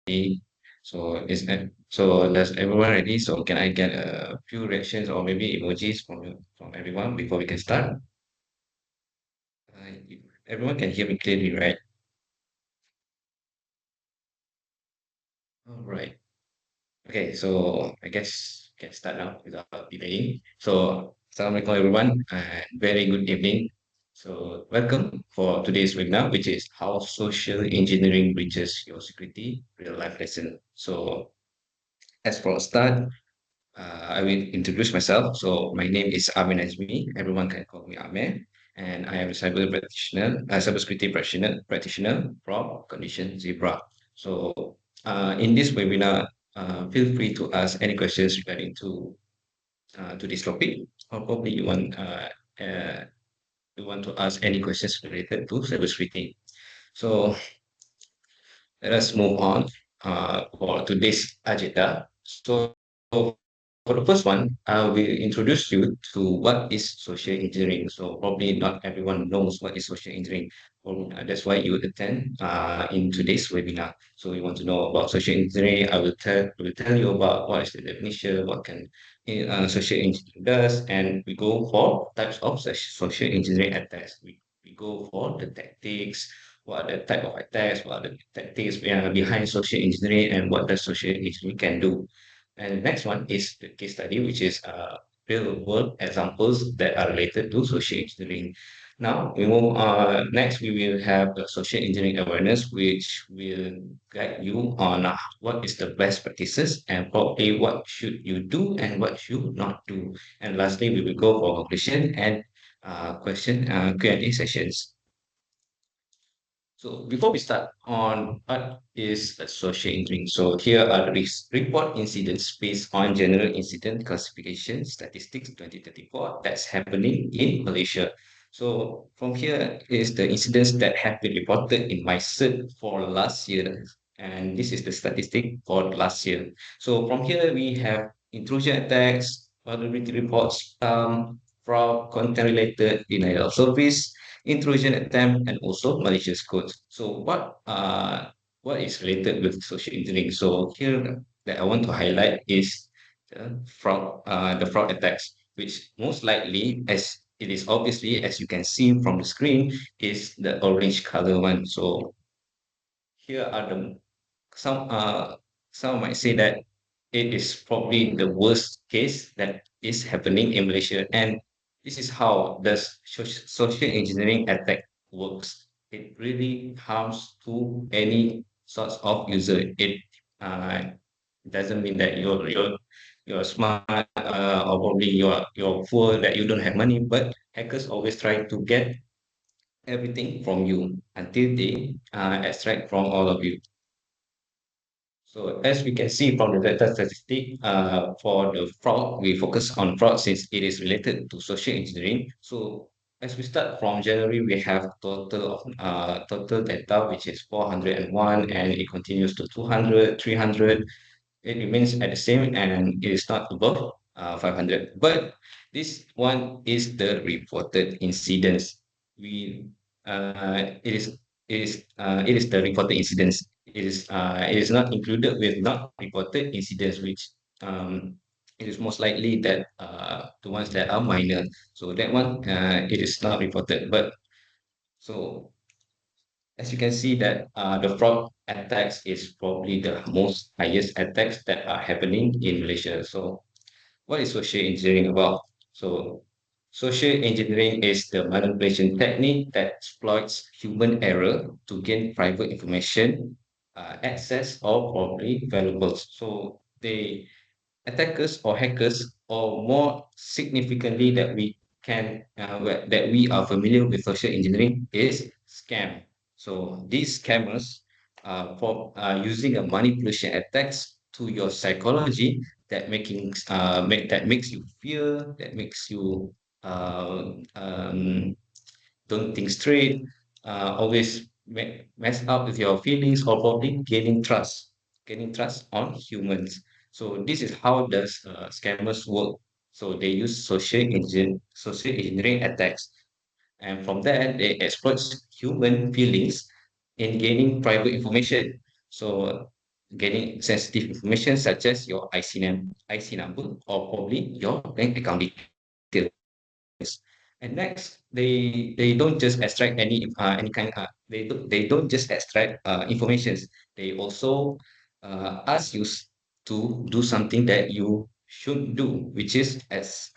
Does everyone ready? So can I get a few reactions or maybe emojis from everyone before we can start? Everyone can hear me clearly, right? All right. Okay, so I guess we can start now without delaying. So, Assalamualaikum everyone, and very good evening. So, welcome for today's webinar, which is how social engineering breaches your security real life lesson. So, as for a start, I will introduce myself. So my name is Amin Najmee. Everyone can call me Ameer, and I am a cybersecurity practitioner from Condition Zebra. So in this webinar, feel free to ask any questions regarding to this topic, or probably uh, you want to ask any questions related to cybersecurity. So let us move on for today's agenda. So for the first one, I will introduce you to what is social engineering. So probably not everyone knows what is social engineering. That's why you attend in today's webinar. So you want to know about social engineering. I will tell you about what is the definition, what can social engineering does, and we go for types of social engineering attacks. We go for the tactics, what are the type of attacks, what are the tactics behind social engineering, and what does social engineering can do. And the next one is the case study, which is real world examples that are related to social engineering. Now we move next we will have the social engineering awareness, which will guide you on what is the best practices and probably what should you do and what should not do. And lastly, we will go for conclusion and question Q&A sessions. So before we start on what is a social engineering, so here are the report incidents based on General Incident Classification Statistics 2024 that's happening in Malaysia. So from here is the incidents that have been reported in my cert for last year, and this is the statistic for last year. So from here we have intrusion attacks, vulnerability reports, fraud, content-related denial of service, intrusion attempt, and also malicious code. So what is related with social engineering? So here that I want to highlight is the fraud attacks, which most likely, as it is obviously as you can see from the screen, is the orange color one. So here are the some some might say that it is probably the worst case that is happening in Malaysia. And this is how the social engineering attack works. It really harms to any sorts of user. It doesn't mean that you're smart or probably you're poor, that you don't have money, but hackers always try to get everything from you until they extract from all of you. So as we can see from the data statistic, for the fraud, we focus on fraud since it is related to social engineering. So as we start from January, we have total data, which is 401, and it continues to 200, 300. It remains at the same, and it is not above 500. But this one is the reported incidents. We it is the reported incidents. It is not included with not reported incidents, which it is most likely that the ones that are minor. So that one it is not reported. But so as you can see that the fraud attacks is probably the most highest attacks that are happening in Malaysia. So what is social engineering about? So social engineering is the manipulation technique that exploits human error to gain private information, access, or probably valuables. So they attackers or hackers, or more significantly that that we are familiar with social engineering is scam. So these scammers for using a manipulation attacks to your psychology that makes you fear, that makes you don't think straight, always mess up with your feelings, or probably gaining trust on humans. So this is how does scammers work. So they use social engineering attacks, and from there they exploit human feelings in gaining private information. So getting sensitive information such as your IC number or probably your bank account details. And next, they don't just extract any kind they don't just extract informations. They also ask you to do something that you should do, which is as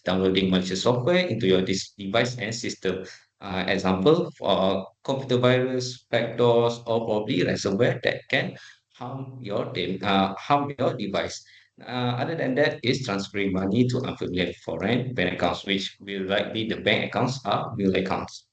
downloading malicious software into your device and system. Example for computer virus, backdoors, or probably ransomware that can harm your device. Other than that, is transferring money to unfamiliar foreign bank accounts, which will likely the bank accounts are mule accounts.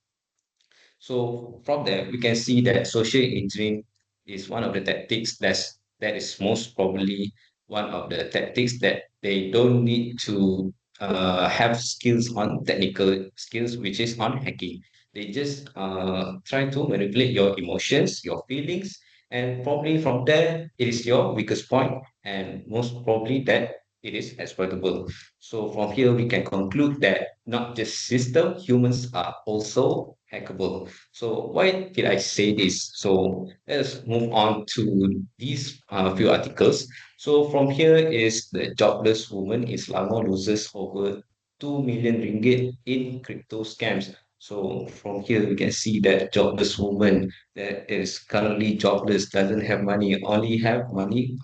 So from there, we can see that social engineering is one of the tactics that is most probably one of the tactics that they don't need to have skills on technical skills, which is on hacking. They just try to manipulate your emotions, your feelings, and probably from there, it is your weakest point, and most probably that it is exploitable. So from here, we can conclude that not just system, humans are also hackable. So why did I say this? So let's move on to these few articles. So from here is the jobless woman in Selangor loses over 2 million ringgit in crypto scams. So from here we can see that jobless woman that is currently jobless doesn't have money, only have money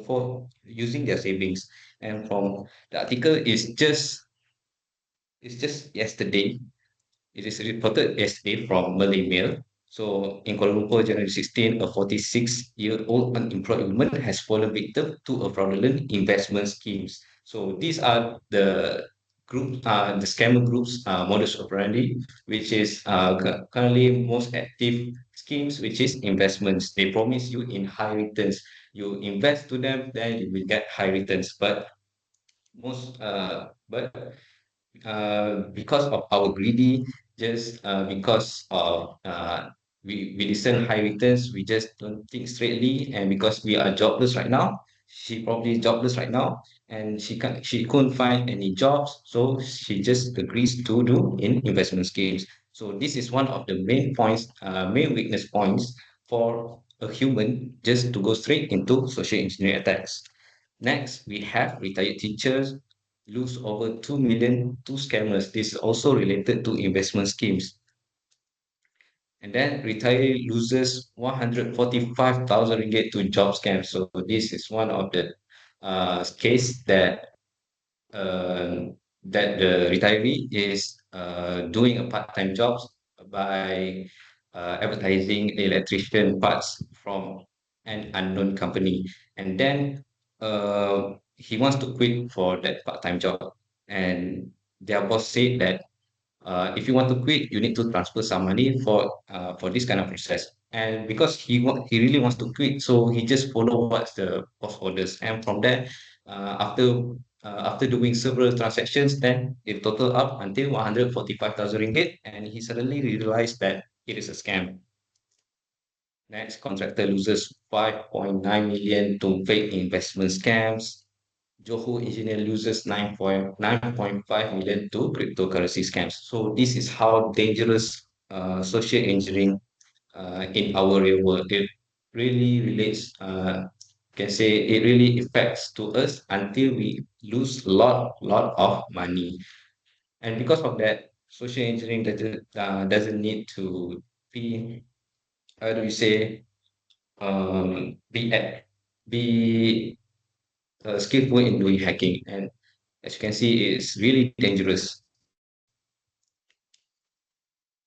for using their savings. And from the article is just yesterday, it is reported yesterday from Malay Mail. So in Kuala Lumpur, January 16, a 46-year-old unemployed woman has fallen victim to a fraudulent investment schemes. So these are the scammer groups modus operandi, which is currently most active schemes, which is investments. They promise you in high returns. You invest to them, then you will get high returns. But because of our greedy, just because of we listen high returns, we just don't think straightly, and because we are jobless right now, she probably jobless right now, and she couldn't find any jobs, so she just agrees to do in investment schemes. So this is one of the main weakness points for a human just to go straight into social engineering attacks. Next, we have retired teachers lose over 2 million to scammers. This is also related to investment schemes. And then retiree loses 145,000 ringgit to job scams. So this is one of the case uh, that the retiree is doing a part-time job by advertising electrician parts from an unknown company. And then he wants to quit for that part-time job. And their boss said that if you want to quit, you need to transfer some money for this kind of process. And because he really wants to quit, so he just follow what's the boss orders. And from there, after doing several transactions, then it total up until 145,000 ringgit, and he suddenly realized that it is a scam. Next, contractor loses 5.9 million to fake investment scams. Johor engineer loses 9.5 million to cryptocurrency scams. So this is how dangerous social engineering in our real world. It really relates, can say it really affects to us until we lose lot of money. And because of that, social engineering doesn't need to be, how do you say, be skillful in doing hacking. And as you can see, it's really dangerous.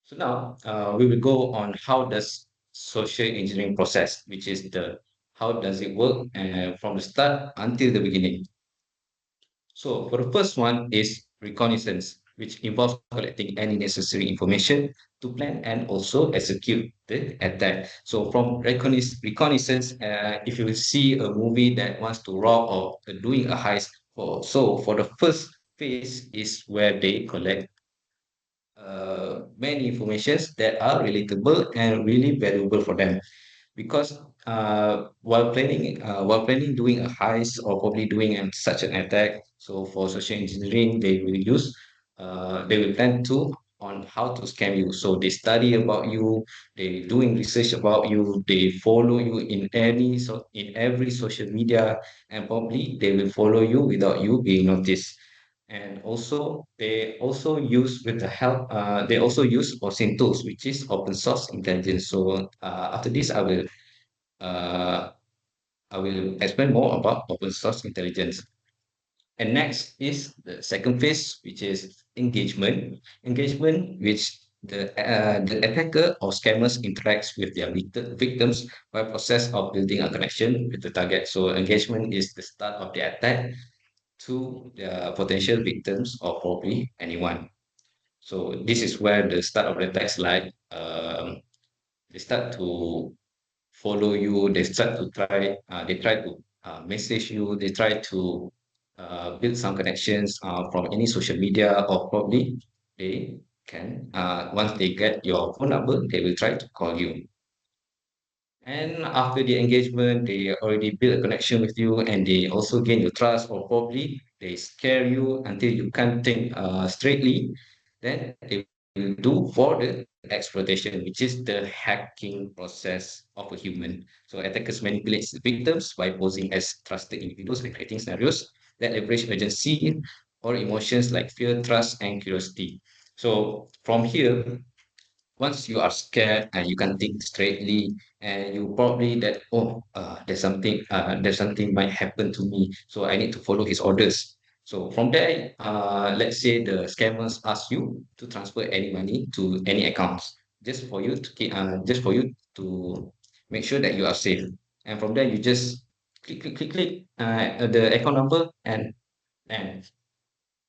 So now we will go on how does social engineering process, which is the how does it work from the start until the beginning. So for the first one is reconnaissance, which involves collecting any necessary information to plan and also execute the attack. So from reconnaissance, if you see a movie that wants to rob or doing a heist, for the first phase is where they collect many informations that are relatable and really valuable for them because while planning doing a heist or probably doing such an attack, so for social engineering they will plan to on how to scam you. So they study about you, they doing research about you, they follow you in any so in every social media, and probably they will follow you without you being noticed. And also they also use with the help they also use OSINT tools, which is open source intelligence. So after this uh, I will explain more about open source intelligence. And next is the second phase, which is engagement. Engagement, which the attacker or scammers interacts with their victims by process of building a connection with the target. So engagement is the start of the attack to the potential victims or probably anyone. So this is where the start of the attacks like they start to follow you, they try to message you, they try to build some connections from any social media, or probably they can once they get your phone number, they will try to call you. And after the engagement, they already build a connection with you, and they also gain your trust, or probably they scare you until you can't think straightly. Then they will do for the exploitation, which is the hacking process of a human. So attackers manipulate victims by posing as trusted individuals and creating scenarios that leverage urgency or emotions like fear, trust, and curiosity. So from here, once you are scared and you can think straightly, and you probably that, oh, there's something might happen to me, so I need to follow his orders. So from there, let's say the scammers ask you to transfer any money to any accounts, just for you to make sure that you are safe. And from there you just click the account number, and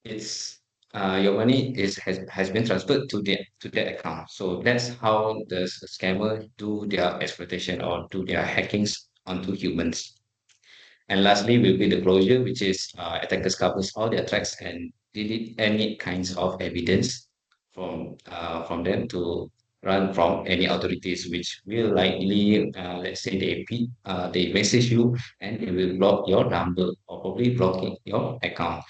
it's your money has been transferred to that account. So that's how the scammer do their exploitation or do their hackings onto humans. And lastly will be the closure, which is attackers covers all their tracks and delete any kinds of evidence from them to run from any authorities, which will likely let's say they message you and they will block your number or probably blocking your account.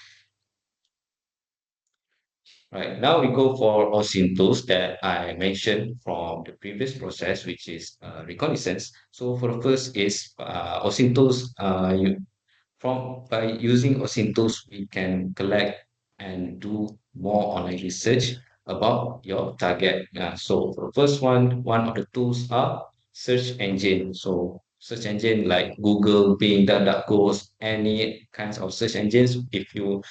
Right. Now we go for OSINT tools that I mentioned from the previous process, which is reconnaissance. So for the first is OSINT tools. By using OSINT tools, we can collect and do more online research about your target. So for the first one of the tools are search engine. So search engine like Google, Bing, DuckDuckGo, any kinds of search engines. If you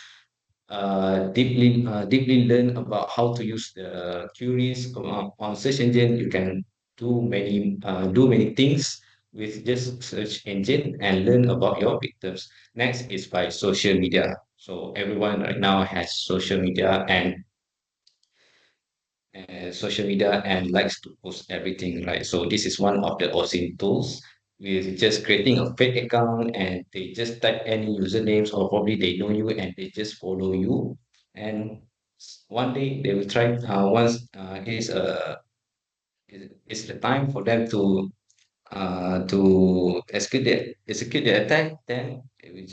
deeply learn about how to use the queries on search engine, you can do many things with just search engine and learn about your victims. Next is by social media. So everyone right now has social media and likes to post everything, right? So this is one of the awesome tools with just creating a fake account, and they just type any usernames, or probably they know you and they just follow you. And one day they will try once it's the time for them to execute the attack, then they will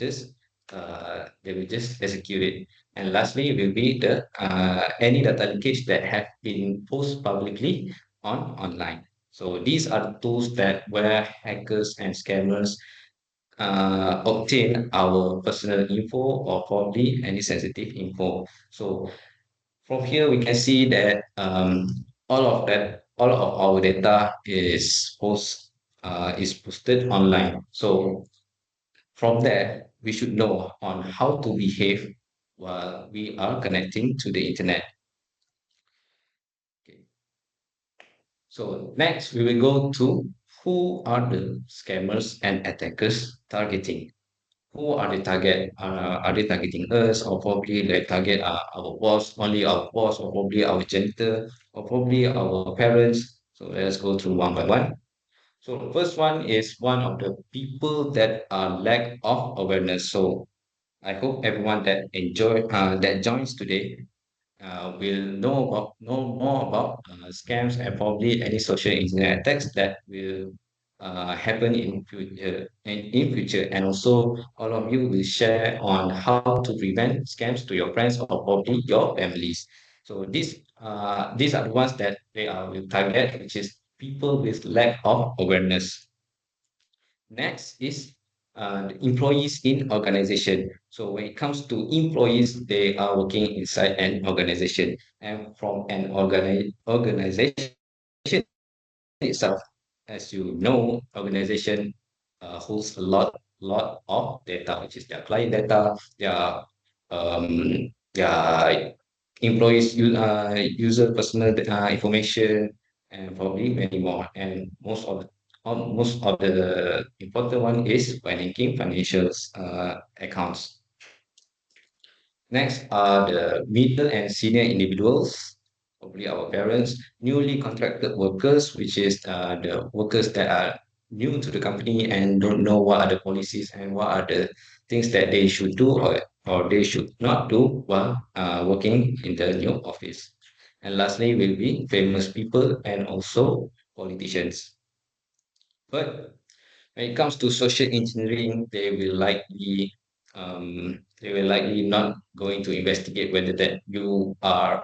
just execute it. And lastly will be the any data leakage that have been posted publicly on online. So these are the tools that where hackers and scammers obtain our personal info or probably any sensitive info. So from here, we can see that all of our data is posted online. So from there, we should know on how to behave while we are connecting to the internet. Okay. So next, we will go to who are the scammers and attackers targeting. Who are the target? Are they targeting us, or probably they target our boss, only our boss, or probably our janitor, or probably our parents? So let's go through one by one. So the first one is one of the people that are lack of awareness. So I hope everyone that joins today will know more about scams and probably any social engineering attacks that will happen in future. And also all of you will share on how to prevent scams to your friends or probably your families. So this these are the ones that they are will target, which is people with lack of awareness. Next is the employees in organization. So when it comes to employees, they are working inside an organization, and from an organization itself, as you know, organization holds a lot of data, which is their client data, their employees user personal information, and probably many more. And most of the important one is banking financials accounts. Next are the middle and senior individuals, probably our parents, newly contracted workers, which is the workers that are new to the company and don't know what are the policies and what are the things that they should do or they should not do while working in the new office. And lastly will be famous people and also politicians. But when it comes to social engineering, they will likely not going to investigate whether that you are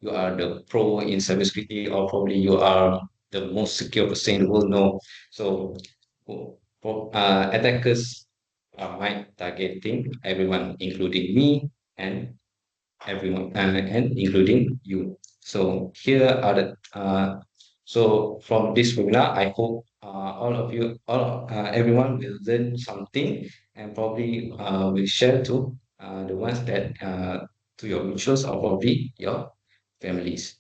the pro in cybersecurity or probably you are the most secure person in the world. No. So attackers might targeting everyone, including me and everyone, and including you. So here are the so from this webinar, I hope everyone will learn something and probably will share to the ones that to your mutuals or probably your families.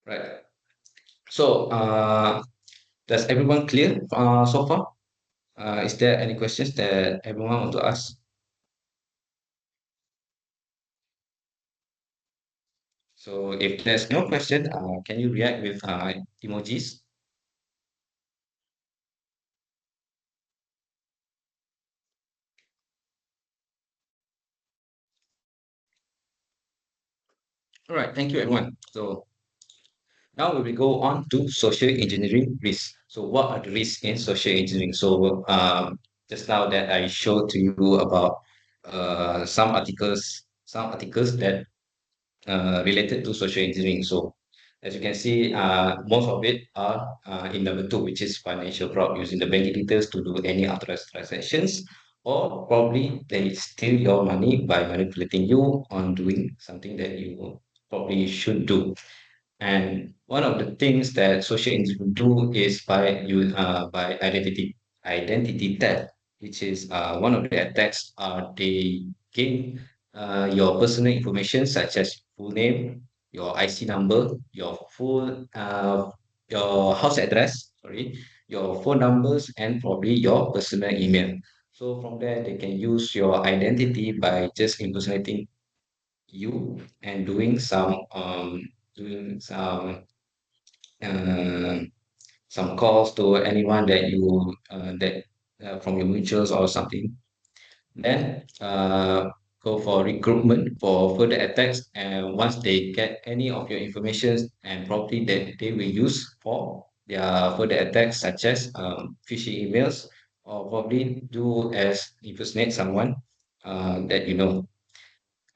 Right. So does everyone clear so far? Is there any questions that everyone want to ask? So if there's no question, can you react with emojis? All right, thank you, everyone. So now we will go on to social engineering risks. So what are the risks in social engineering? So just now that I showed to you about some articles that related to social engineering. So as you can see, most of it are in number two, which is financial fraud, using the banking details to do any authorized transactions, or probably they steal your money by manipulating you on doing something that you probably should do. And one of the things that social engineering do is by identity theft, which is one of the attacks. They gain your personal information such as full name, your IC number, your house address, sorry, your phone numbers, and probably your personal email. So from there, they can use your identity by just impersonating you and doing uh, some calls to anyone that you that from your mutuals or something. Then go for recruitment for further attacks. And once they get any of your information and property that they will use for their further attacks, such as phishing emails, or probably do as impersonate someone that you know.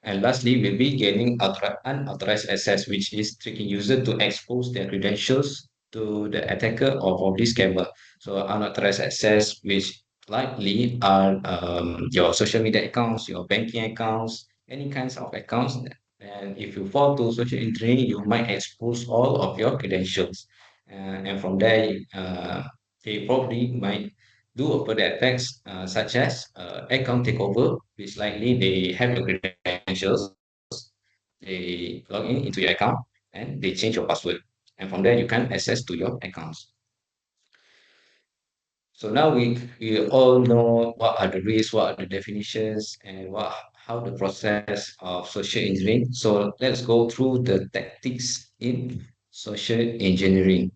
And lastly, we'll be gaining unauthorized access, which is tricking user to expose their credentials to the attacker or probably scammer. So unauthorized access, which likely are your social media accounts, your banking accounts, any kinds of accounts. And if you fall to social engineering, you might expose all of your credentials. And from there, they probably might do a further attacks such as account takeover, which likely they have your credentials, they log in into your account and they change your password. And from there, you can access to your accounts. So now we all know what are the risks, what are the definitions, and how the process of social engineering. So let's go through the tactics in social engineering.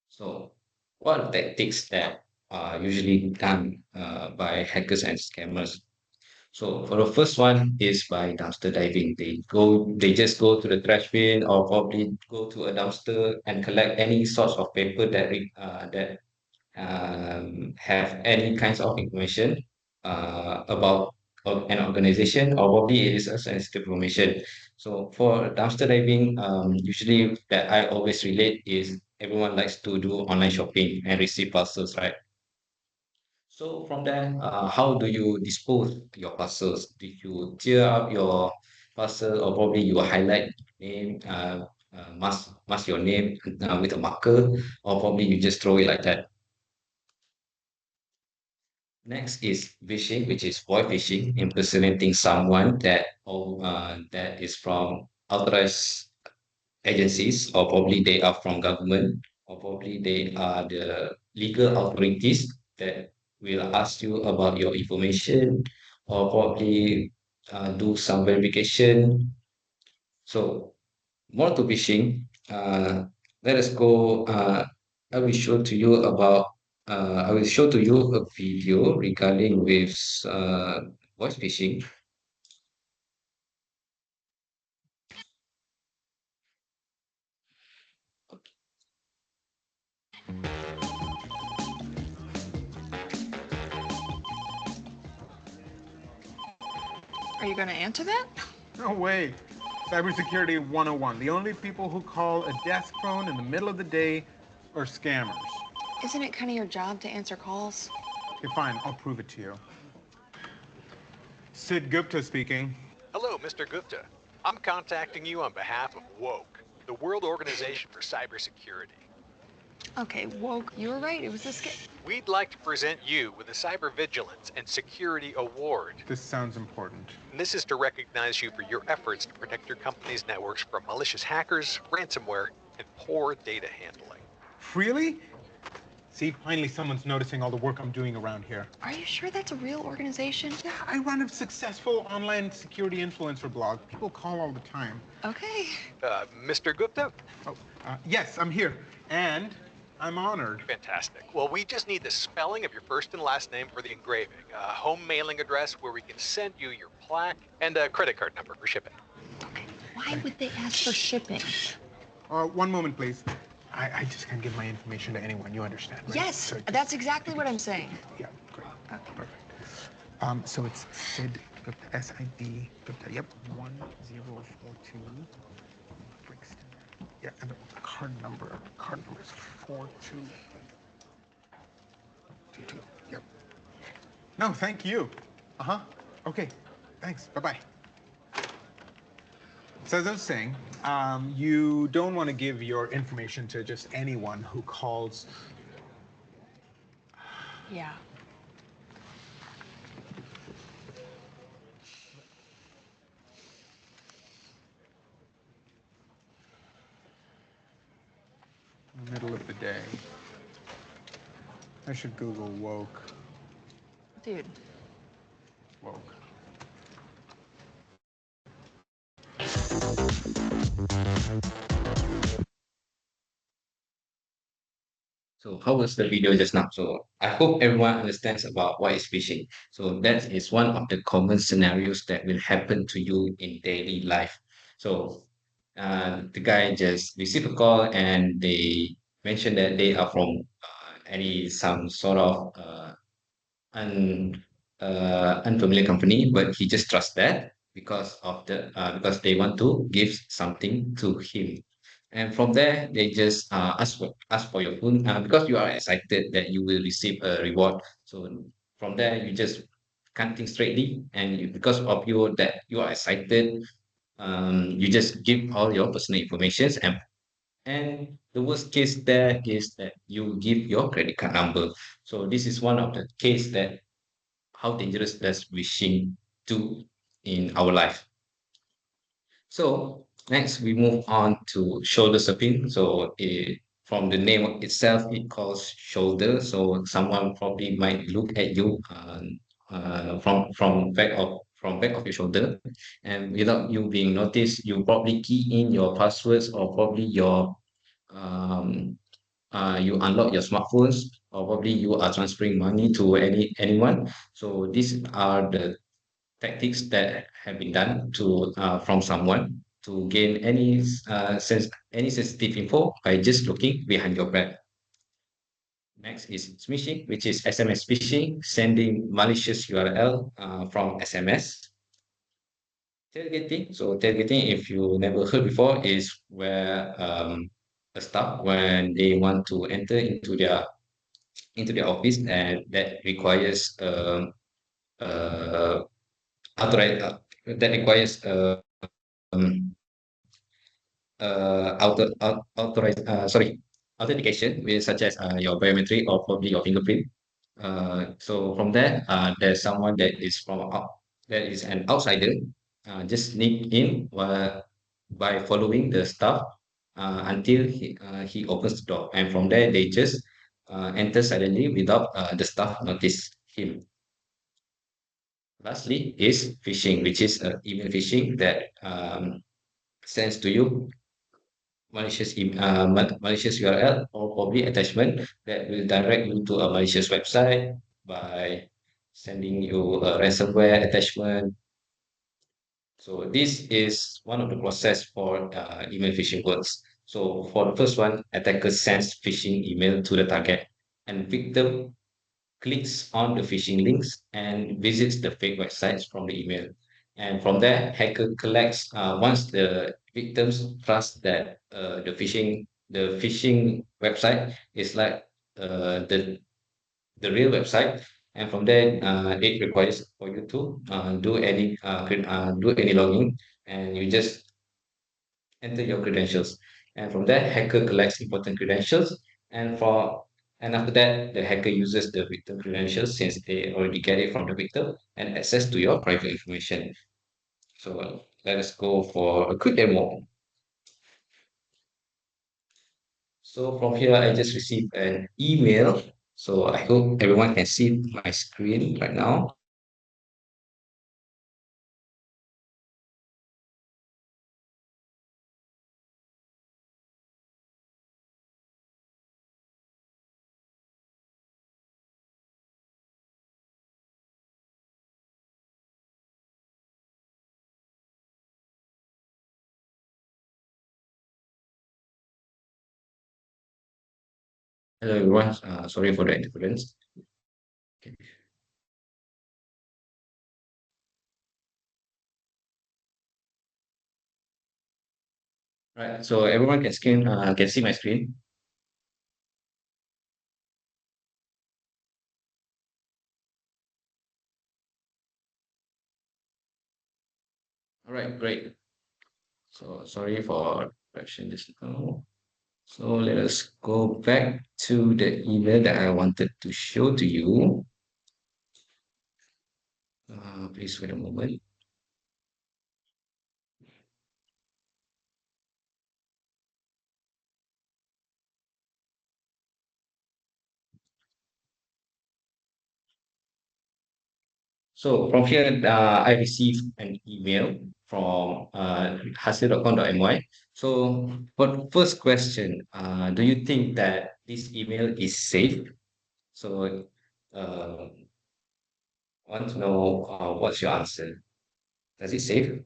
So what are the tactics that are usually done by hackers and scammers? So for the first one is by dumpster diving. They just go to the trash bin or probably go to a dumpster and collect any sorts of paper that have any kinds of information about an organization, or probably it is a sensitive information. So for dumpster diving, usually that I always relate is everyone likes to do online shopping and receive parcels, right? So from there, how do you dispose your parcels? Do you tear up your parcel, or probably you highlight name, mask your name with a marker, or probably you just throw it like that? Next is phishing, which is void phishing, impersonating someone that is from authorized agencies, or probably they are from government, or probably they are the legal authorities that will ask you about your information, or probably do some verification. So more to phishing. Let us go. I will show to you about. I will show to you a video regarding with voice phishing. Are you going to answer that? No way. Cybersecurity 101. The only people who call a desk phone in the middle of the day are scammers. Isn't it kind of your job to answer calls? Okay, fine. I'll prove it to you. Sid Gupta speaking. Hello, Mr. Gupta. I'm contacting you on behalf of Woke, the World Organization for Cybersecurity. Okay, woke. You were right. It was a skip. We'd like to present you with a Cyber Vigilance and Security Award. This sounds important. And this is to recognize you for your efforts to protect your company's networks from malicious hackers, ransomware, and poor data handling. Really? See, finally someone's noticing all the work I'm doing around here. Are you sure that's a real organization? Yeah, I run a successful online security influencer blog. People call all the time. Okay. Mr. Gupta? Oh, yes, I'm here. And I'm honored. Fantastic. Well, we just need the spelling of your first and last name for the engraving, a home mailing address where we can send you your plaque, and a credit card number for shipping. Okay. Why would they ask for shipping? One moment, please. I just can't give my information to anyone. You understand, right? Yes, So that's exactly what I'm saying. yeah, great. Okay. Perfect. So it's Sid Gupta, S-I-D Gupta. Yep, 1042 Brixton. Yeah, and the card number is 4222. Yep. No, thank you. Uh-huh. Okay. Thanks. Bye-bye. So as I was saying, you don't want to give your information to just anyone who calls. Yeah. Middle of the day. I should Google woke. Dude. Woke. So how was the video just now? So I hope everyone understands about what is phishing. So that is one of the common scenarios that will happen to you in daily life. So the guy just received a call and they mentioned that they are from any some sort of un, unfamiliar company, but he just trusts that because they want to give something to him. And from there, they just ask for your phone because you are excited that you will receive a reward. So from there, you just can't think straightly, and because of you that you are excited, you just give all your personal information, and the worst case there is that you give your credit card number. So this is one of the case that how dangerous does wishing do in our life. So next we move on to shoulder surfing. So from the name itself, it calls shoulder. So someone probably might look at you from back of your shoulder, and without you being noticed, you probably key in your passwords, or probably your you unlock your smartphones, or probably you are transferring money to anyone. So these are the tactics that have been done to from someone to gain any sensitive info by just looking behind your back. Next is smishing, which is SMS phishing, sending malicious URL from SMS. Tailgating. So tailgating, if you never heard before, is where a staff when they want to enter into their office and that requires uh, authorize that requires um, authentication with such as your biometric or probably your fingerprint. So from there, there's someone that is that is an outsider, just sneak in by following the staff until he opens the door, and from there they just enter silently without the staff notice him. Lastly is phishing, which is email phishing that sends to you malicious URL or probably attachment that will direct you to a malicious website by sending you a ransomware attachment. So this is one of the process for email phishing works. So for the first one, attacker sends phishing email to the target, and victim clicks on the phishing links and visits the fake websites from the email. And from there, hacker collects once the victims trust that the phishing website is like the real website, and from there, it requires for you to do any login, and you just enter your credentials. And from there, hacker collects important credentials. And for and after that, the hacker uses the victim credentials since they already get it from the victim and access to your private information. So let us go for a quick demo. So from here, I just received an email. So I hope everyone can see my screen right now. Hello everyone. Sorry for the interference. Okay. Right. So everyone can see my screen. All right. Great. So sorry for correction just now. So let us go back to the email that I wanted to show to you. Please wait a moment. So from here, I received an email from hasil.com.my. So for the first question, do you think that this email is safe? So uh, want to know what's your answer? Does it safe?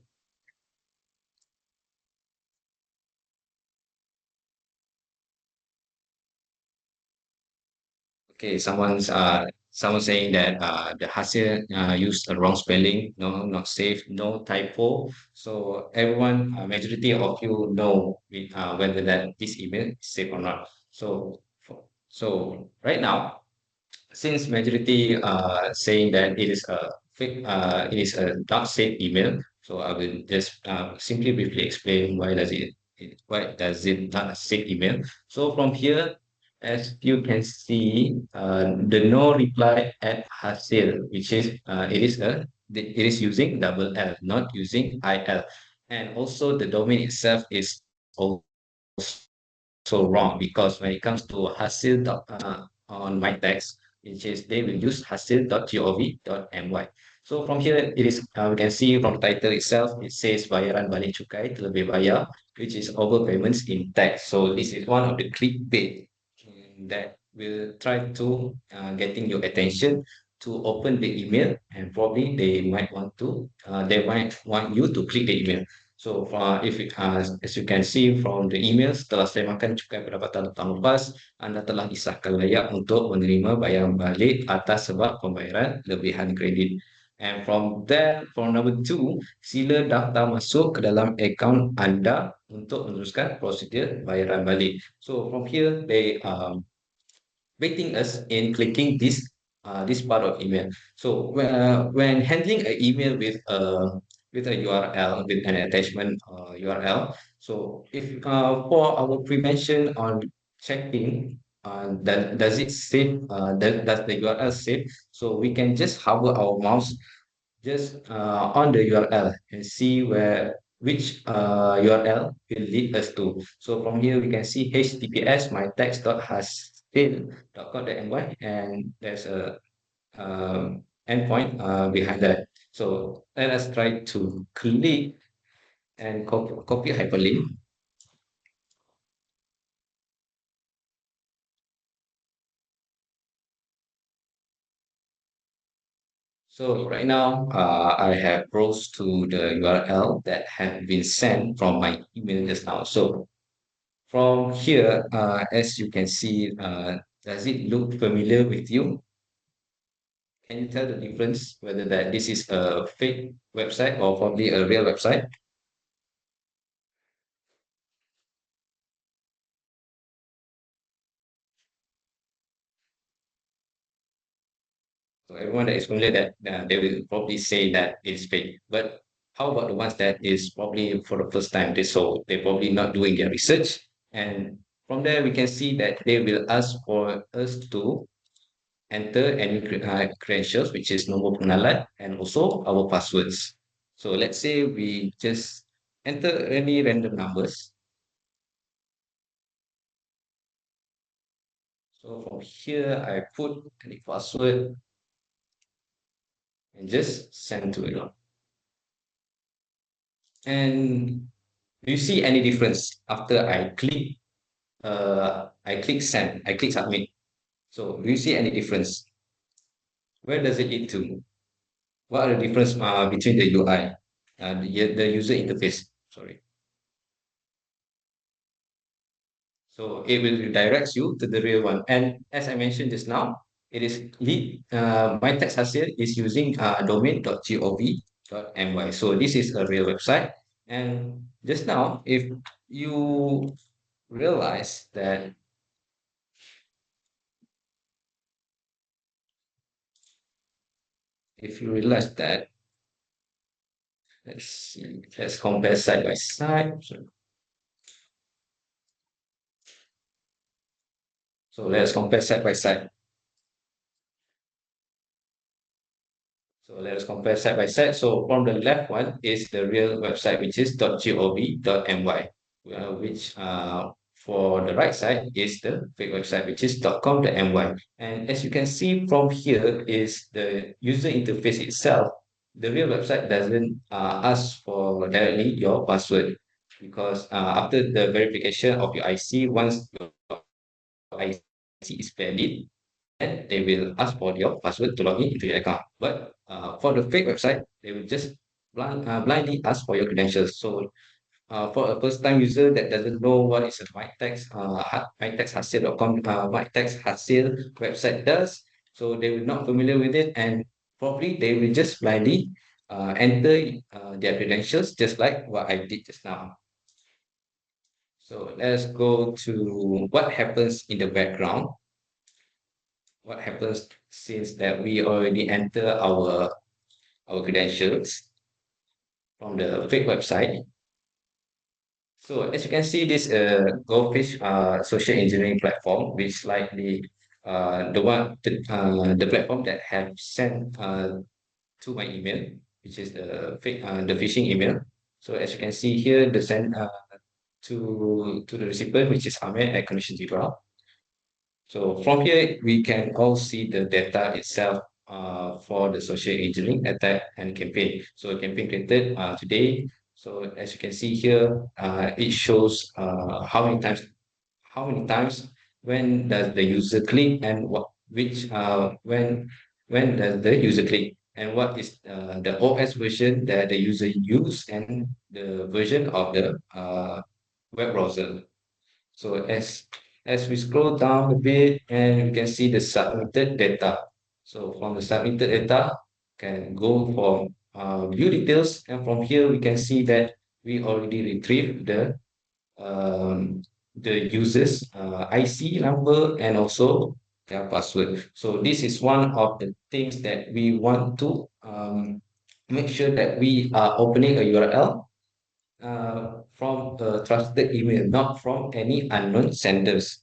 Okay, someone saying that the hasil used a wrong spelling, no, not safe, no typo. So everyone, majority of you know whether that this email is safe or not. So right now, since majority saying that it is a it is a not safe email, so I will just simply briefly explain why does it not a safe email. So from here, as you can see, the no reply at Hasil, which is it is using double L, not using IL, and also the domain itself is also wrong because when it comes to hasil on my text, which is they will use hasil.gov.my. So from here, it is we can see from the title itself, it says bayaran balik cukai terlebih bayar, which is overpayments in tax. So this is one of the clickbait that will try to getting your attention to open the email, and probably they might want you to click the email. So as you can see from the email, setelah saya makan cukai pendapatan tahun lepas, anda telah disahkan layak untuk menerima bayaran balik atas sebab pembayaran lebihan kredit. And from there, for number two, sila daftar masuk ke dalam akaun anda untuk meneruskan prosedur bayaran balik. So from here, they waiting us in clicking this part of email. So when handling an email with a URL with an attachment URL, so if for our prevention on checking that does it save does the URL save, so we can just hover our mouse just on the URL and see which URL will lead us to. So from here we can see https mytext.hastil.com.my, and there's a endpoint behind that. So let us try to click and copy hyperlink. So right now, I have browsed to the URL that have been sent from my email just now. So from here, as you can see, does it look familiar with you? Can you tell the difference whether that this is a fake website or probably a real website? So everyone that is familiar that they will probably say that it's fake. But how about the ones that is probably for the first time they probably not doing their research, and from there we can see that they will ask for us to enter any credentials, which is nombor pengenalan and also our passwords. So let's say we just enter any random numbers. So from here, I put any password and just send to it. And do you see any difference after I click send, I click submit? So do you see any difference? Where does it lead to? What are the difference between the UI, the user interface? Sorry. So it will redirect you to the real one. And as I mentioned just now, it is my text hasil is using domain.gov.my. So this is a real website. And just now, you realize that if you realize that, let's see, let's compare side by side. So let's compare side by side. So let us compare side by side. So from the left one is the real website, which is .gov.my, which for the right side is the fake website, which is .com.my. And as you can see from here is the user interface itself. The real website doesn't ask for directly your password, because after the verification of your IC, once your IC is valid, and they will ask for your password to log in into your account. But for the fake website, they will just blindly ask for your credentials. So for a first-time user that doesn't know what is a mytexthasil.com, mytexthasil website does, so they will not familiar with it, and probably they will just blindly enter their credentials just like what I did just now. So let's go to what happens in the background. What happens since that we already enter our credentials from the fake website. So as you can see, this Goldfish social engineering platform, which likely the platform that have sent to my email, which is the phishing email. So as you can see here, the send to the recipient, which is Ameer at Condition Zero. So from here, we can all see the data itself for the social engineering attack and campaign. So campaign created today. So as you can see here, it shows how many times, when does the user click, and when does the user click. and what is the OS version that the user use and the version of the web browser. So as we scroll down a bit and we can see the submitted data. So from the submitted data, can go for view details, and from here we can see that we already retrieved um, the user's IC number and also their password. So this is one of the things that we want to make sure that we are opening a URL from a trusted email, not from any unknown senders.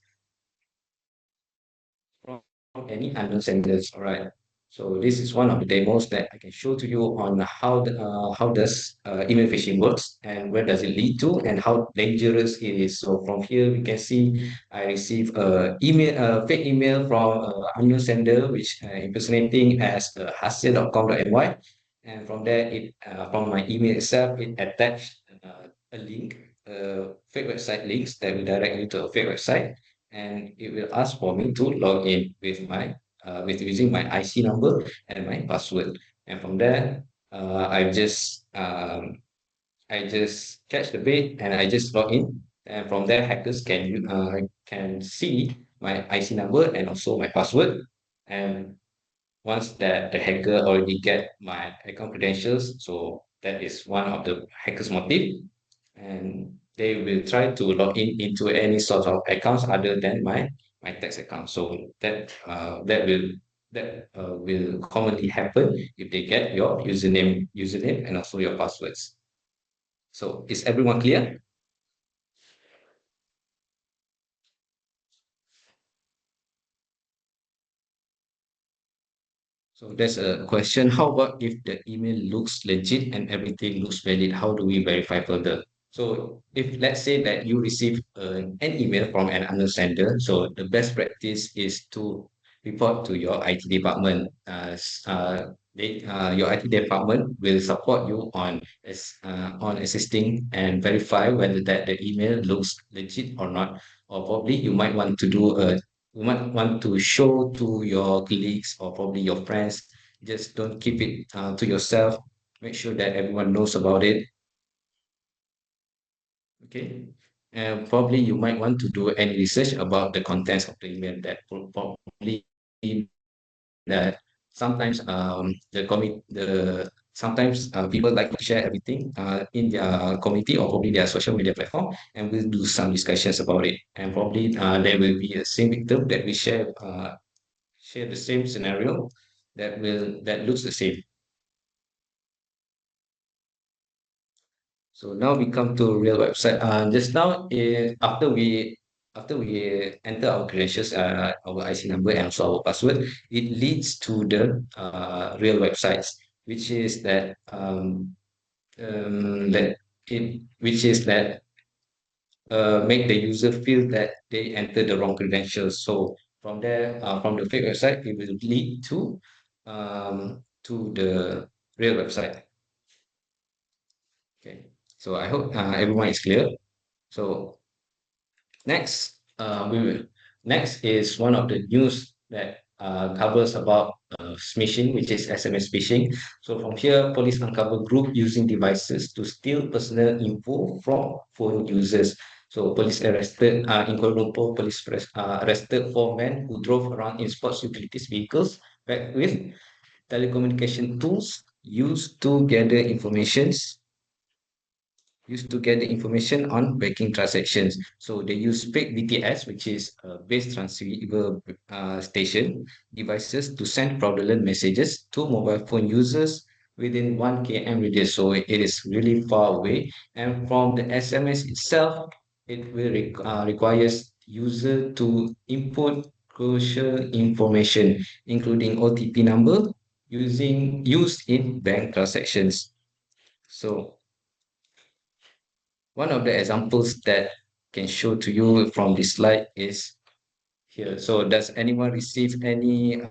From any unknown senders. All right. So this is one of the demos that I can show to you on how does email phishing works and where does it lead to and how dangerous it is. So from here we can see I receive a fake email from unknown sender which impersonating as hasil.com.my, and from there it from my email itself it attached a link, fake website links that will direct you to a fake website, and it will ask for me to log in with my with using my IC number and my password. And from there, I just catch the bait and I just log in. And from there, hackers can see my IC number and also my password. And once that the hacker already get my account credentials, so that is one of the hacker's motive, and they will try to log in into any sort of accounts other than my tax account. So that will commonly happen if they get your username and also your passwords. So is everyone clear? So there's a question. How about if the email looks legit and everything looks valid? How do we verify further? So if let's say that you receive an email from an unknown sender, so the best practice is to report to your IT department. Your IT department will support you on assisting and verify whether that the email looks legit or not. Or probably you might want to show to your colleagues or probably your friends. Just don't keep it to yourself. Make sure that everyone knows about it. Okay. And probably you might want to do any research about the contents of the email that probably that sometimes sometimes people like to share everything in their community or probably their social media platform, and we'll do some discussions about it, and probably there will be a same victim that we share the same scenario that looks the same. So now we come to real website. Just now, after we enter our credentials, our IC number and also our password, it leads to the real websites, which is that that it which is that make the user feel that they entered the wrong credentials. So from there, from the fake website, it will lead to the real website. Okay. So I hope everyone is clear. So next, next is one of the news that covers about smishing, which is SMS phishing. So from here, police uncover group using devices to steal personal info from phone users. So police arrested in Kuala Lumpur. Arrested four men who drove around in sports utilities vehicles packed with telecommunication tools used to get the information on banking transactions. So they use fake BTS, which is a base transceiver station devices to send fraudulent messages to mobile phone users within 1 km radius. So it is really far away. And from the SMS itself, it will requires user to input crucial information, including OTP number used in bank transactions. So one of the examples that can show to you from this slide is here. So does anyone receive any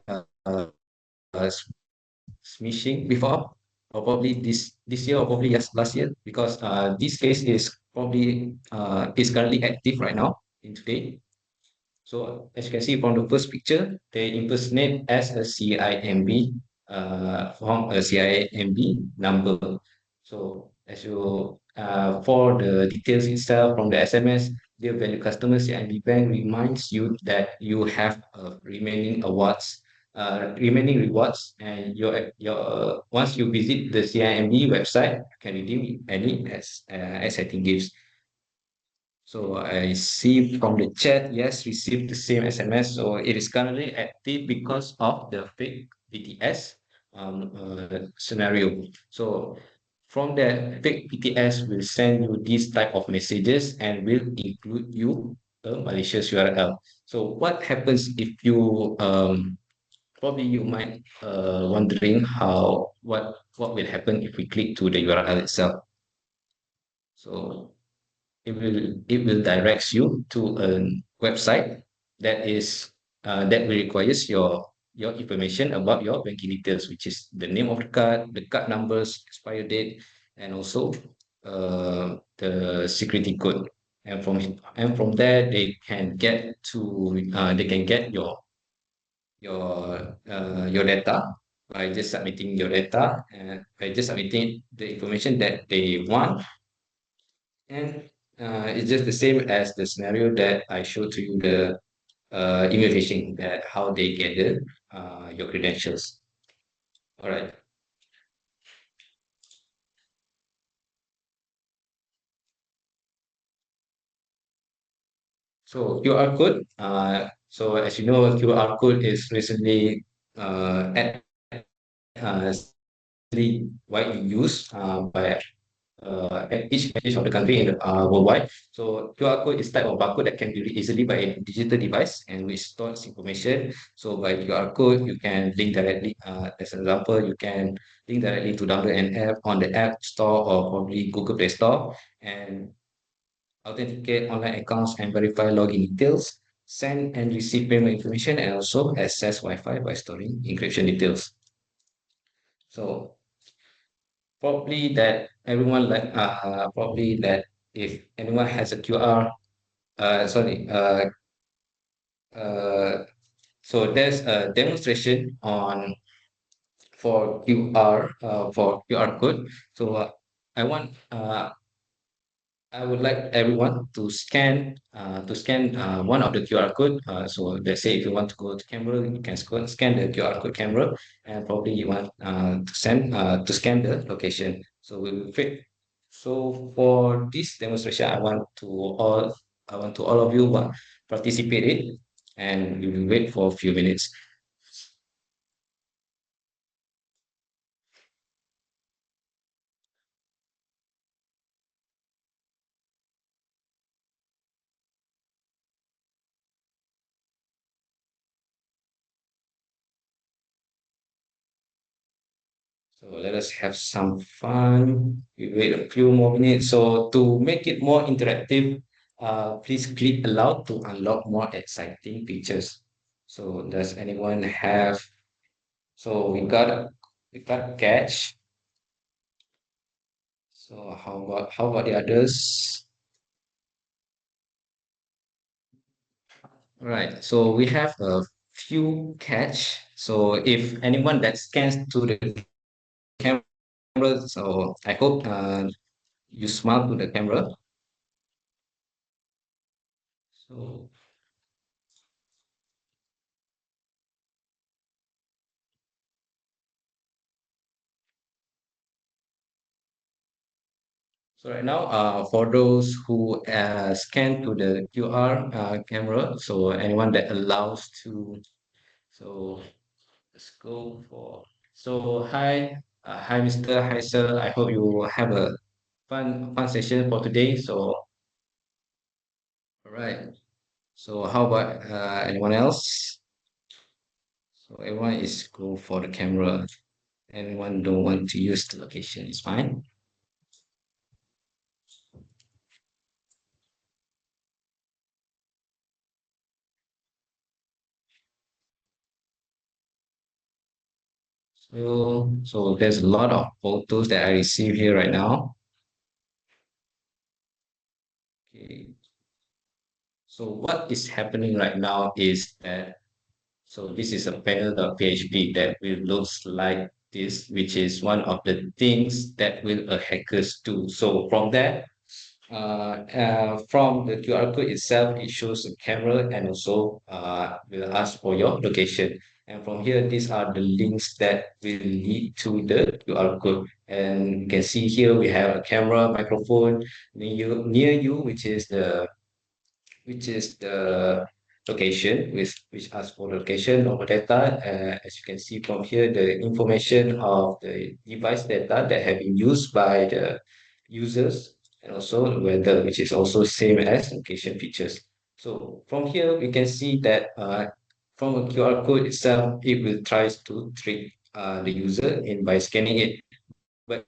smishing before? Or probably this year or probably last year? Because this case is probably is currently active right now in today. So as you can see from the first picture, they impersonate as a CIMB from a CIMB number. So as you for the details itself from the SMS, dear value customer, CIMB Bank reminds you that you have remaining rewards, and your once you visit the CIMB website, you can redeem any exciting gifts. So I see from the chat, yes, received the same SMS. So it is currently active because of the fake BTS scenario. So from that, fake BTS will send you these type of messages and will include you a malicious URL. So what happens if you probably you might wondering what will happen if we click to the URL itself. So it will directs you to a website that will requires your information about your banking details, which is the name of the card numbers, expire date, and also the security code. And from there they can get your data by just submitting your data and by just submitting the information that they want. And it's just the same as the scenario that I showed to you, the email phishing, that how they gather your credentials. All right. So QR code. So as you know, QR code is recently recently widely used at each of the country worldwide. So QR code is type of barcode that can be read easily by a digital device and which stores information. So by QR code, you can link directly. As an example, you can link directly to download an app on the App Store or probably Google Play Store and authenticate online accounts and verify login details. Send and receive payment information and also access Wi-Fi by storing encryption details. So probably that if anyone has a QR, sorry, uh, so there's a demonstration on for QR code. So I want I would like everyone to scan one of the QR code. So let's say if you want to go to camera, you can scan the QR code camera, and probably you want to scan the location. So we will fit. So for this demonstration, I want to all of you participate it, and we will wait for a few minutes. So let us have some fun. We wait a few more minutes. So to make it more interactive, please click allow to unlock more exciting features. So does anyone have? So we got catch. So how about the others? Right. So we have a few catch. So if anyone that scans to the camera, so I hope you smile to the camera. So So right now, for those who scan to the QR camera, so anyone that allows to, so let's go for. So hi Mr. Hi sir. I hope you have a fun session for today. So all right. So how about anyone else? So everyone is go for the camera. Anyone don't want to use the location, it's fine. So there's a lot of photos that I receive here right now. Okay. So what is happening right now is that So this is a panel.php that will looks like this, which is one of the things that will a hackers do. So from there, from the QR code itself, it shows a camera and also will ask for your location. And from here, these are the links that will lead to the QR code. And you can see here we have a camera, microphone near you, which is the location, which asks for location of data. As you can see from here, the information of the device data that have been used by the users, and also the weather, which is also same as location features. So from here, we can see that from a QR code itself, it will try to trick the user in by scanning it. But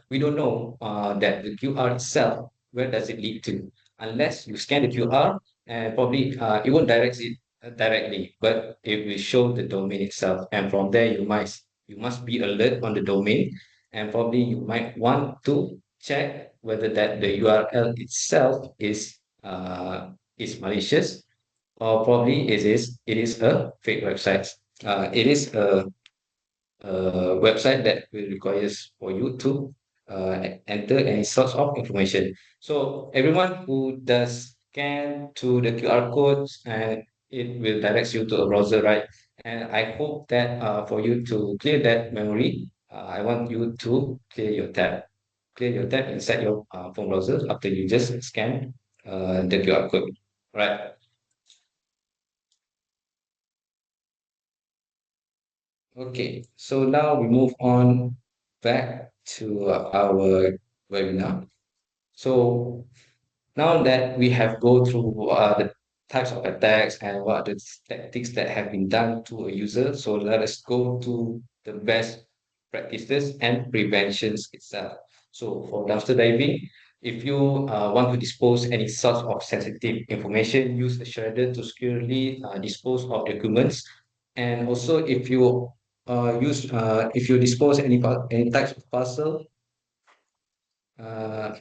we don't know that the QR itself, where does it lead to? Unless you scan the QR, and probably it won't direct it directly, but it will show the domain itself. And from there, you must be alert on the domain, and probably you might want to check whether that the URL itself is malicious, or probably it is a fake website. It is website that will requires for you to enter any source of information. So everyone who does scan to the QR codes, and it will directs you to a browser, right? And I hope that for you to clear that memory, I want you to clear your tab inside your phone browser after you just scan the QR code, right? Okay, so now we move on back to our webinar. So now that we have go through the types of attacks and what are the tactics that have been done to a user, so let us go to the best practices and preventions itself. So for dumpster diving, if you want to dispose any sort of sensitive information, use a shredder to securely dispose of documents. And also, if you dispose any types of parcel, uh,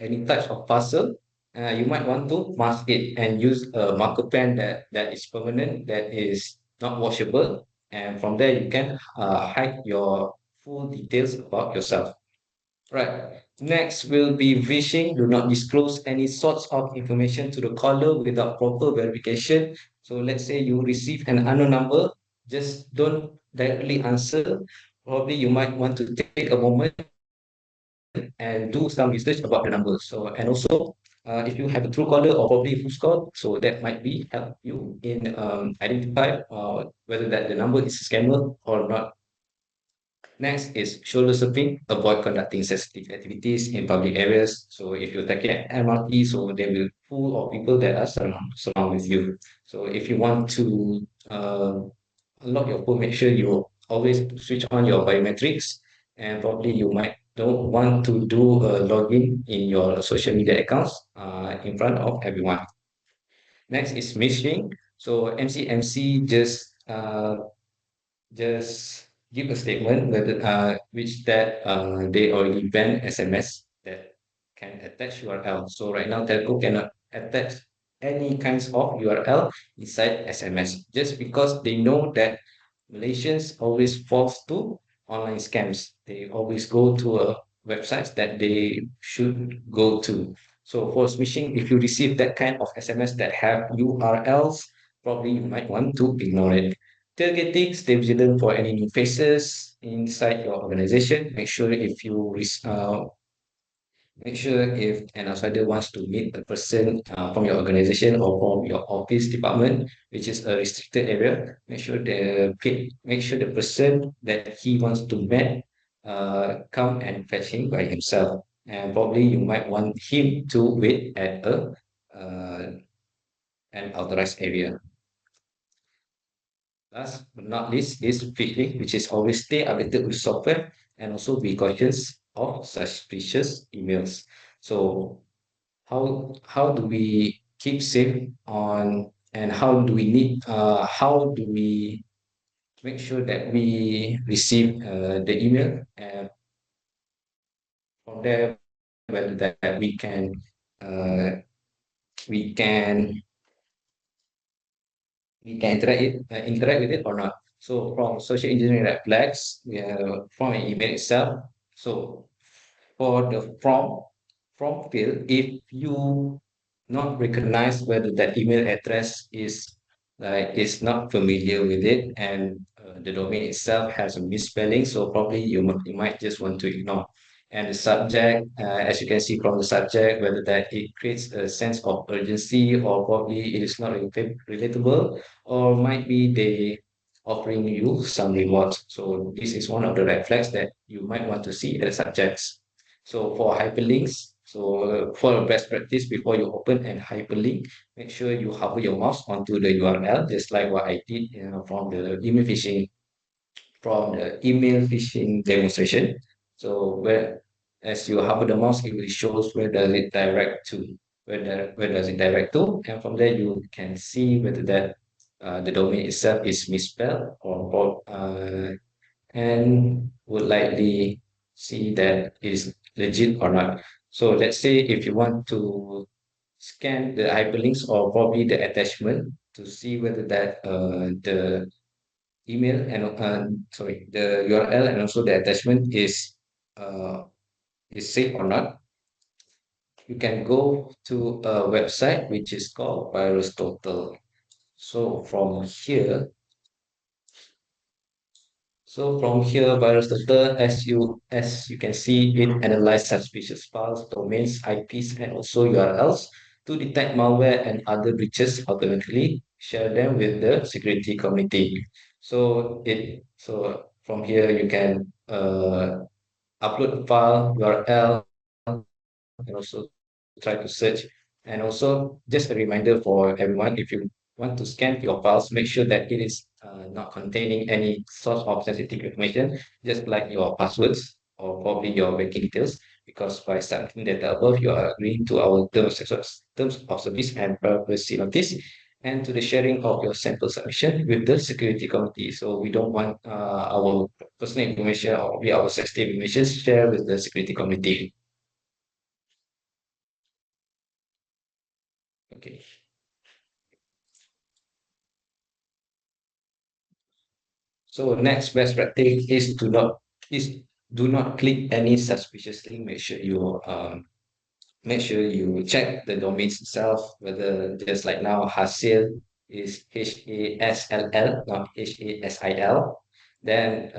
you might want to mask it and use a marker pen that is permanent, that is not washable. And from there, you can hide your full details about yourself. Right. Next will be phishing. Do not disclose any sorts of information to the caller without proper verification. So let's say you receive an unknown number, just don't directly answer. Probably you might want to take a moment and do some research about the number. So, and also, if you have a true caller or probably a false call, so that might be help you in identify whether that the number is a scammer or not. Next is shoulder surfing. Avoid conducting sensitive activities in public areas. So if you're taking an MRT, so they will full of people that are surround with you. So if you want to unlock your phone, make sure you always switch on your biometrics, and probably you might don't want to do a login in your social media accounts in front of everyone. Next is messaging. So MC just give a statement whether which that they already banned SMS that can attach URL. So right now telco cannot attach any kinds of URL inside SMS, just because they know that Malaysians always falls to online scams. They always go to a websites that they should go to. So for smishing, if you receive that kind of SMS that have URLs, probably you might want to ignore it. Tailgating, stay vigilant for any new faces inside your organization. Make sure if an outsider wants to meet a person from your organization or from your office department, which is a restricted area, make sure the person that he wants to meet come and fetch him by himself. And probably you might want him to wait at uh, an authorized area. Last but not least is phishing, which is always stay updated with software and also be cautious of suspicious emails. So how do we keep safe on, and how do we make sure that we receive the email, and from there whether that uh, we can we can interact with it or not. So from social engineering red flags, we have from an email itself. So for the from field, if you not recognize whether that email address is not familiar with it, and the domain itself has a misspelling, so probably you might just want to ignore. And the subject, as you can see from the subject, whether that it creates a sense of urgency, or probably it is not relatable, or might be they offering you some rewards. So this is one of the red flags that you might want to see the subjects. So for hyperlinks, so for a best practice, before you open and hyperlink, make sure you hover your mouse onto the URL, just like what I did, from the email phishing demonstration. So where as you hover the mouse, it will shows where does it direct to, where does it direct to, and from there you can see whether that the domain itself is misspelled, and would likely see that is legit or not. So let's say if you want to scan the hyperlinks or probably the attachment to see whether that the email and sorry, the URL and also the attachment uh, is safe or not, you can go to a website which is called Virus Total. So from here, Virus Total, as you can see, it analyzes suspicious files, domains, IPs, and also URLs to detect malware and other breaches automatically. Share them with the security community. So from here you can upload file URL and also try to search. And also just a reminder for everyone, if you want to scan your files, make sure that it is not containing any source of sensitive information, just like your passwords or probably your banking details, because by submitting data above, you are agreeing to our terms of service and privacy notice, and to the sharing of your sample submission with the security committee. So we don't want our personal information or our sensitive information shared with the security committee. Okay. So next best practice is do not click any suspicious link. Make sure you check the domains itself, whether just like now Hasil is HASLL, not HASIL. Then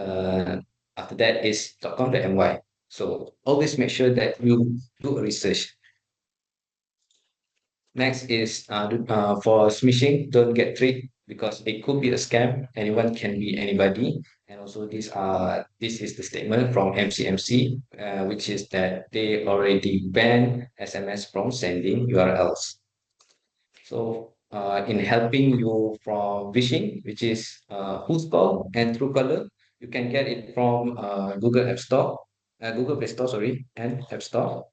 after that is .com.my. So always make sure that you do a research. Next is for smishing, don't get tricked because it could be a scam. Anyone can be anybody. And also this is the statement from MCMC, which is that they already banned SMS from sending URLs. So in helping you from phishing, which is Who's Call and Truecaller, you can get it from Google Play Store, sorry, and App Store.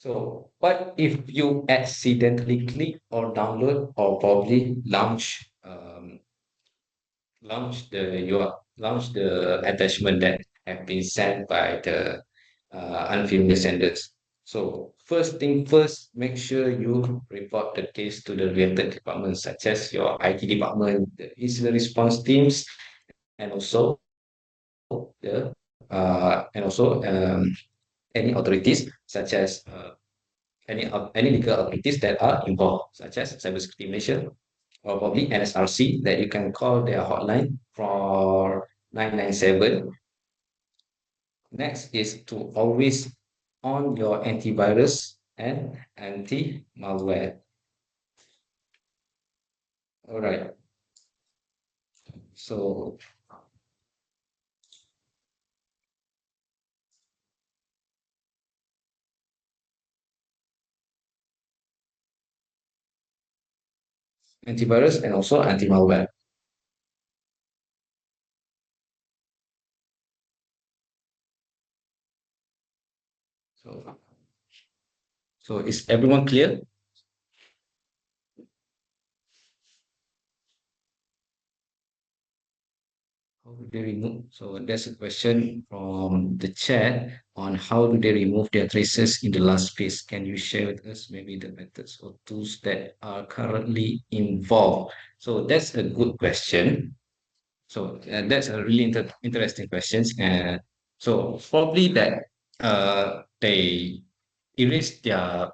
So, what if you accidentally click or download or probably launch the attachment that have been sent by the unfamiliar senders? So, first thing first, make sure you report the case to the related departments such as your IT department, the incident response teams, and also the any authorities such as any legal authorities that are involved, such as Cybersecurity Malaysia or probably NSRC, that you can call their hotline for 997. Next is to always on your antivirus and anti-malware. All right. So antivirus and also anti-malware. So, so is everyone clear? How do they remove? So there's a question from the chat on how do they remove their traces in the last phase. Can you share with us maybe the methods or tools that are currently involved? So that's a good question. So that's a really interesting question. So probably that they erase their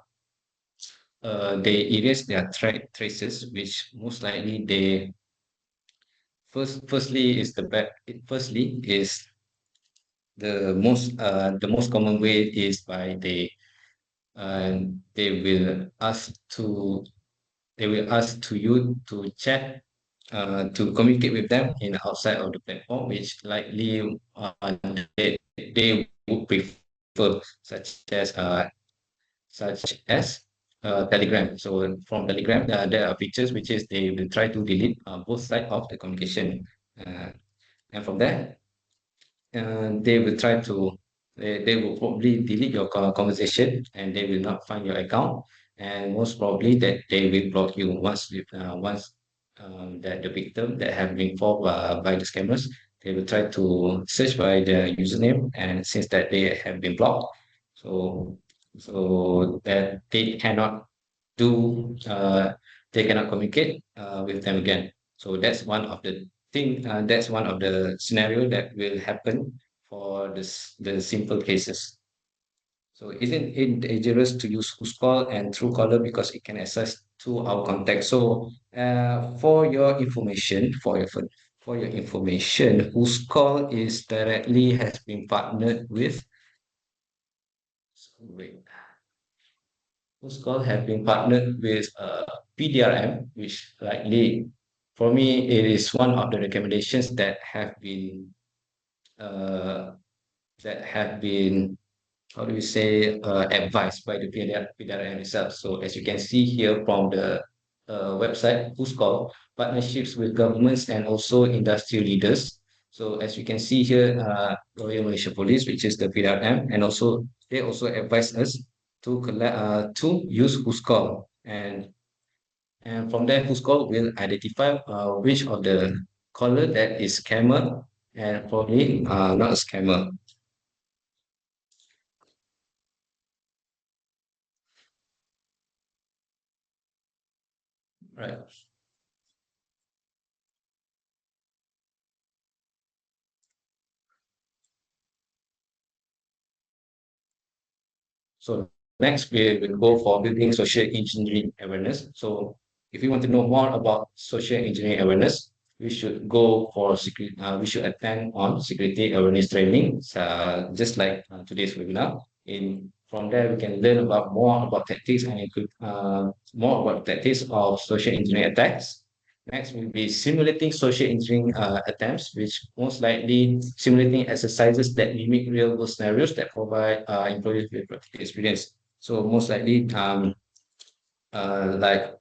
traces, which most likely they firstly is the bad. Firstly is the most common way is by they will ask to they will ask to you to chat to communicate with them in outside of the platform, which likely they would prefer, such as Telegram. So from Telegram, there are features which is they will try to delete both sides of the communication, uh, and from there they will try to they will probably delete your conversation and they will not find your account, and most probably that they will block you once that the victim that have been involved by the scammers, they will try to search by the username, and since that they have been blocked, so that do they cannot communicate with them again. So that's one of the scenario that will happen for the simple cases. So isn't it dangerous to use Whoscall and Truecaller because it can access to our contact? So for your information, for your information, Whoscall is directly has been partnered with. So wait, Whoscall have been partnered with PDRM, which likely for me it is one of the recommendations uh, that have been how do you say advised by the PDRM itself. So as you can see here from the website, who's called partnerships with governments and also industry leaders. So as you can see here, Royal Malaysia Police, which is the PDRM, and also they also advise us to use who's called, and from there who's called will identify which of the caller that is scammer and probably not a scammer. Right. So next we will go for building social engineering awareness. So if you want to know more about social engineering awareness, we should go for we should attend on security awareness training, just like today's webinar. In from there, we can learn about more about tactics and more about tactics of social engineering attacks. Next will be simulating social engineering attempts, which most likely simulating exercises that mimic real world scenarios that provide employees with practical experience. So most likely, like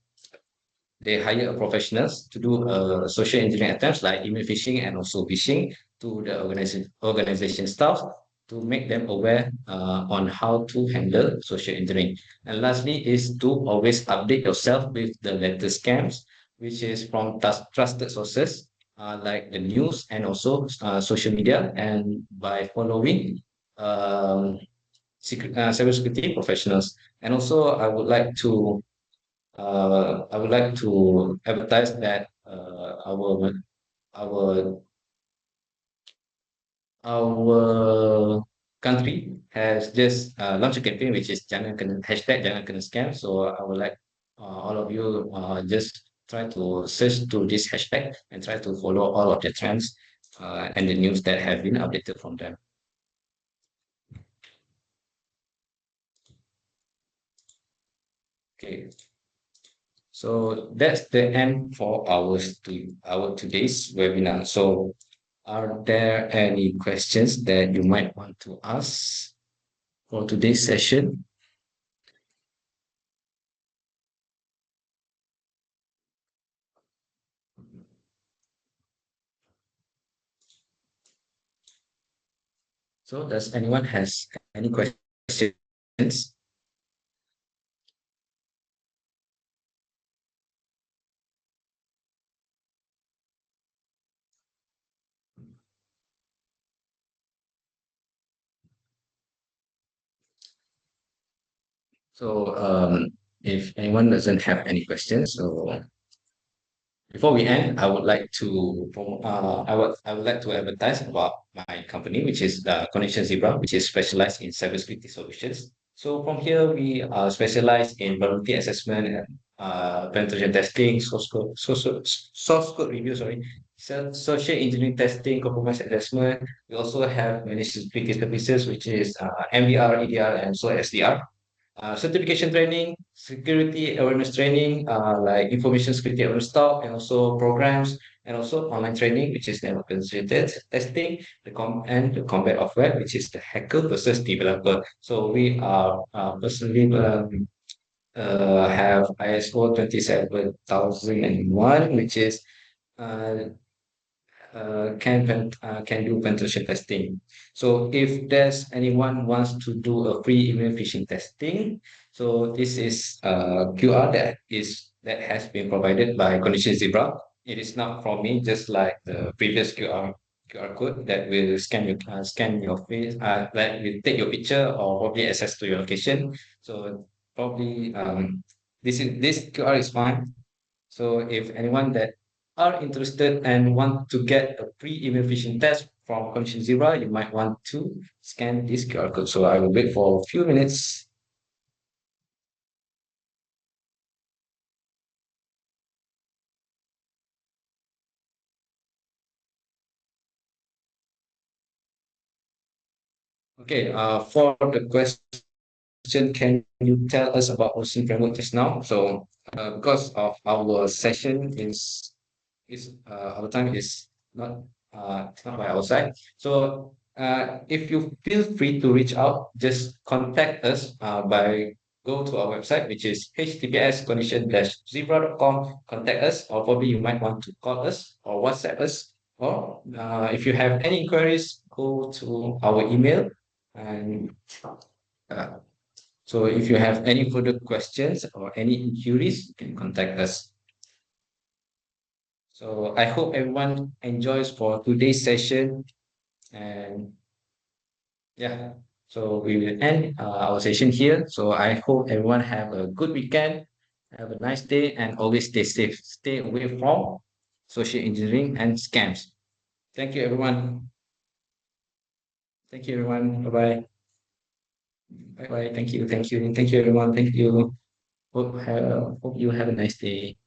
they hire professionals to do social engineering attempts like email phishing and also phishing to the organization staff to make them aware on how to handle social engineering. And lastly is to always update yourself with the latest scams, which is from trusted sources like the news and also social media, and by following um, cybersecurity professionals. And also, I would like to advertise that our our country has just launched a campaign which is Jangan Kena Scam. So I would like all of you just try to search to this hashtag and try to follow all of the trends and the news that have been updated from them. Okay, so that's the end for our today's webinar. So are there any questions that you might want to ask for today's session? So does anyone has any questions? So if anyone doesn't have any questions, so before we end, I would like to advertise about my company, which is the Connection Zebra, which is specialized in cybersecurity solutions. So from here, we are specialized in vulnerability assessment and penetration testing, source code review, sorry, social engineering testing, compromise assessment. We also have managed security services, which is MDR, EDR, and so SDR. Certification training, security awareness training, like information security awareness talk, and also programs, and also online training, which is network penetrated testing, and the combat of web, which is the hacker versus developer. So we are personally have ISO 27001, which is uh, can do penetration testing. So if there's anyone wants to do a free email phishing testing, so this is a QR that has been provided by Condition Zebra. It is not from me, just like the previous QR code that will scan your face, that will take your picture or probably access to your location. So probably this QR is fine. So if anyone that are interested and want to get a free email phishing test from Condition Zebra, you might want to scan this QR code. So I will wait for a few minutes. Okay, for the question, can you tell us about hosting framework just now? So because of our session is our time is not it's not by our side. So if you feel free to reach out, just contact us by go to our website, which is https condition-zebra.com. Contact us, or probably you might want to call us or WhatsApp us. Or if you have any inquiries, go to our email. And uh, so if you have any further questions or any inquiries, you can contact us. So I hope everyone enjoys for today's session. And yeah, so we will end our session here. So I hope everyone have a good weekend, have a nice day, and always stay safe. Stay away from social engineering and scams. Thank you, everyone. Thank you, everyone. Bye bye. Bye bye. Thank you. Thank you. Thank you, everyone. Thank you. Hope you have a nice day.